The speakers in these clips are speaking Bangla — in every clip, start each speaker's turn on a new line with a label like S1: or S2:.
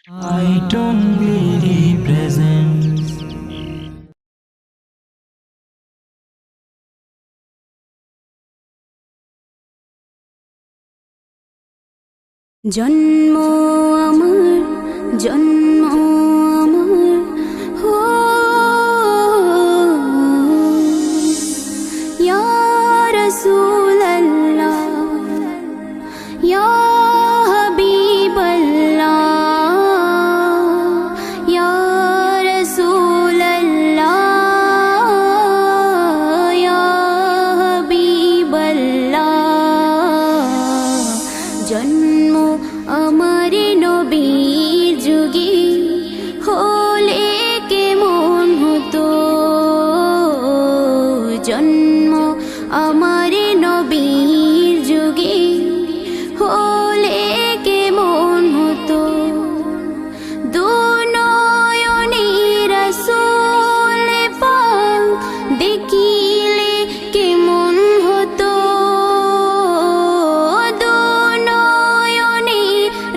S1: I don't believe presents.
S2: জন্ম আমার জন্ম আমার হো ইয়া রাসূলুল্লাহ ইয়া হাবিবাল্লাহ ইয়া রাসূলুল্লাহ ইয়া হাবিবাল্লাহ জন্ম আমার নবীর যুগে হলে কেমন হতো জন্ম আমার নবীর যুগে হলে কেমন হতো দু নয়নে রাসূল পাক দেখিলে কেমন হতো দু নয়নে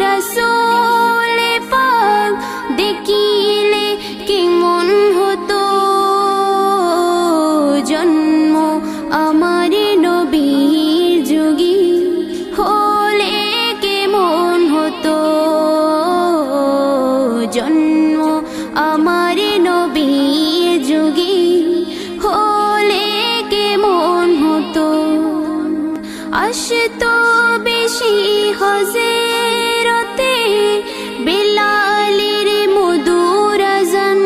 S2: রাসূল পাক দেখিলে কেমন হতো জন্ম আমার নবীর যুগে হলে কেমন হতো জন্ম আমার নবীর যুগে হলে কেমন হতো আসতো বেশি হযরতে বেলালের মধুর আযান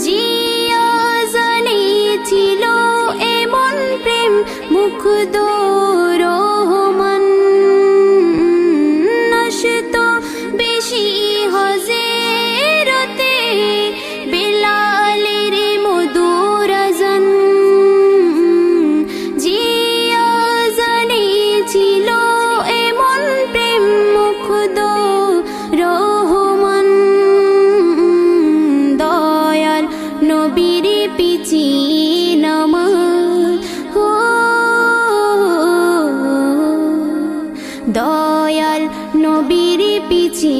S2: জিয়া জানে ছিল এমন প্রেম মুগ্ধ রহমান আসতো বেশি হযরতে বেলালের মধুর আযান জিয়া জানে ছিল এমন প্রেম মুগ্ধ রহমান দয়াল নবীর পিছি নামাজ হো দয়াল নবীর পিছি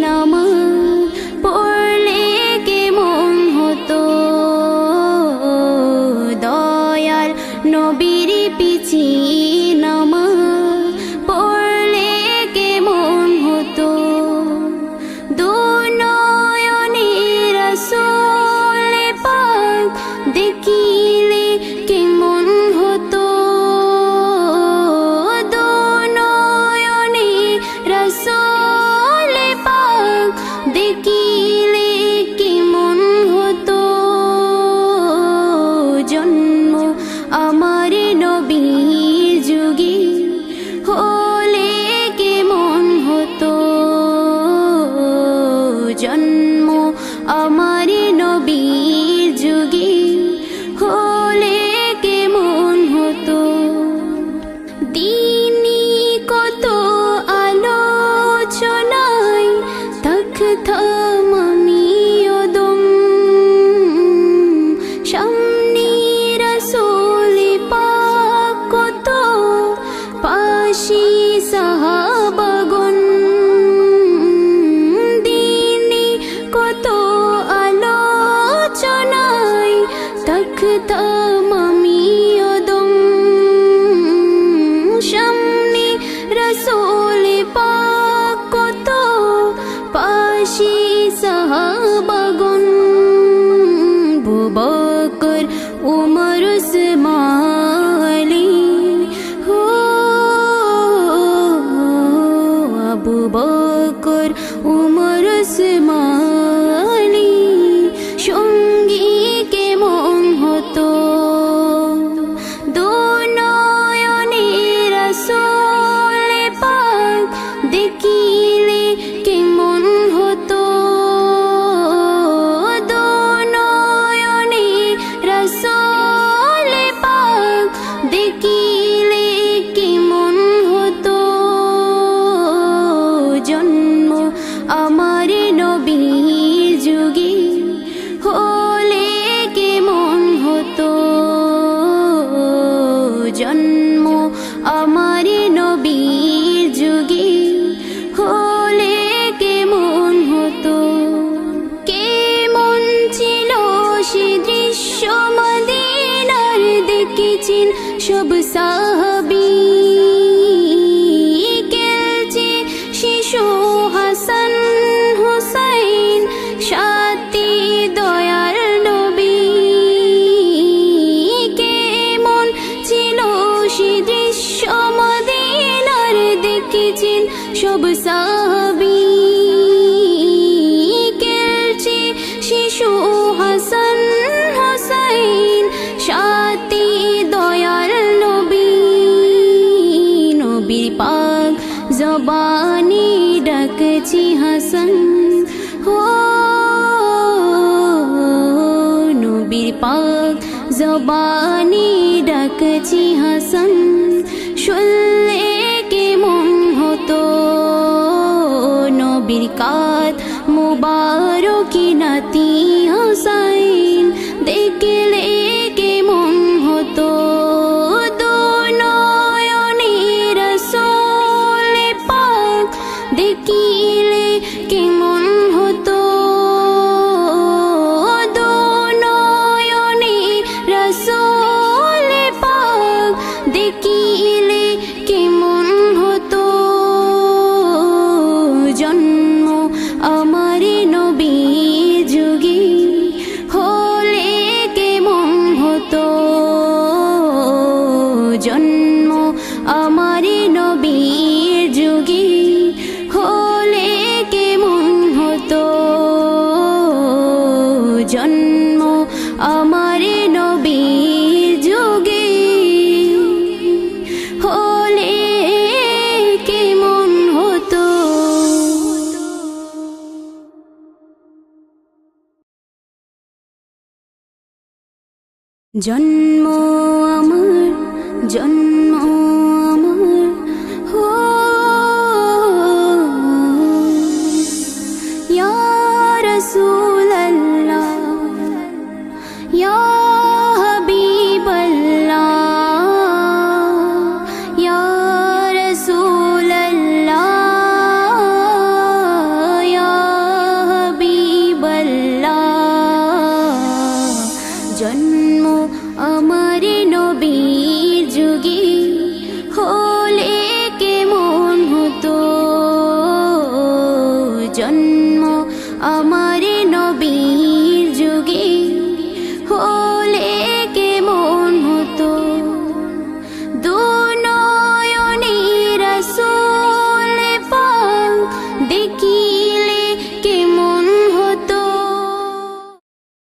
S2: নামাজ পড়লে কেমন হতো দয়াল নবীর পিছি নামাজ পড়লে কেমন হতো দু নয়নে রাসূল পাক দেখিলে কেমন হতো দু নয়নে রাসূল পাক দেখিলে কেমন হতো জন্ম আমার নবীর যুগে হলে কেমন হতো জন্ম আমার নবীর যুগে হলে কেমন হতো দিনী কত আলোচনায় থাকতাম আমি অদম সামনে রাসূল পাক কত পাশে সাহাবাগণ দিনে কত আলোচনায় থাকতাম আমি অদম সামনে রাসূল পাক কত পাশে সাহাবাগণ আবু বকর উমর উসমান আলী হো আবু বকর উমর উসমান আলী সঙ্গী কেমন হতো দু নয়নে রাসূল পাক দেখিলে কেমন হতো দু নয়নে রাসূল পাক দেখিলে কেমন হতো জন্ম আমার নবীর সাহাবী খেলছে শিশু হাসান হোসাইন সাথী দয়াল নবী নবীর পাক জবানি ডাকছি হাসান হো নবীর পাক জবানি ডাকছি হাসান শুনলে কেমন হতো নবীর কাত মুবারকি নাতি হোসাইন দেখলে কেমন হতো দু নয়নে রাসূল পাক দেখিলে কেমন হতো দু নয়নে রাসূল পাক দেখিলে কেমন হতো জন্ম আমার নবীর যুগে হলে কেমন হতো জন্ম আমার নবীর যুগে হলে কেমন হতো জন্ম আমার নবীর যুগে হলে কেমন হতো জন্ম আমার জন্ম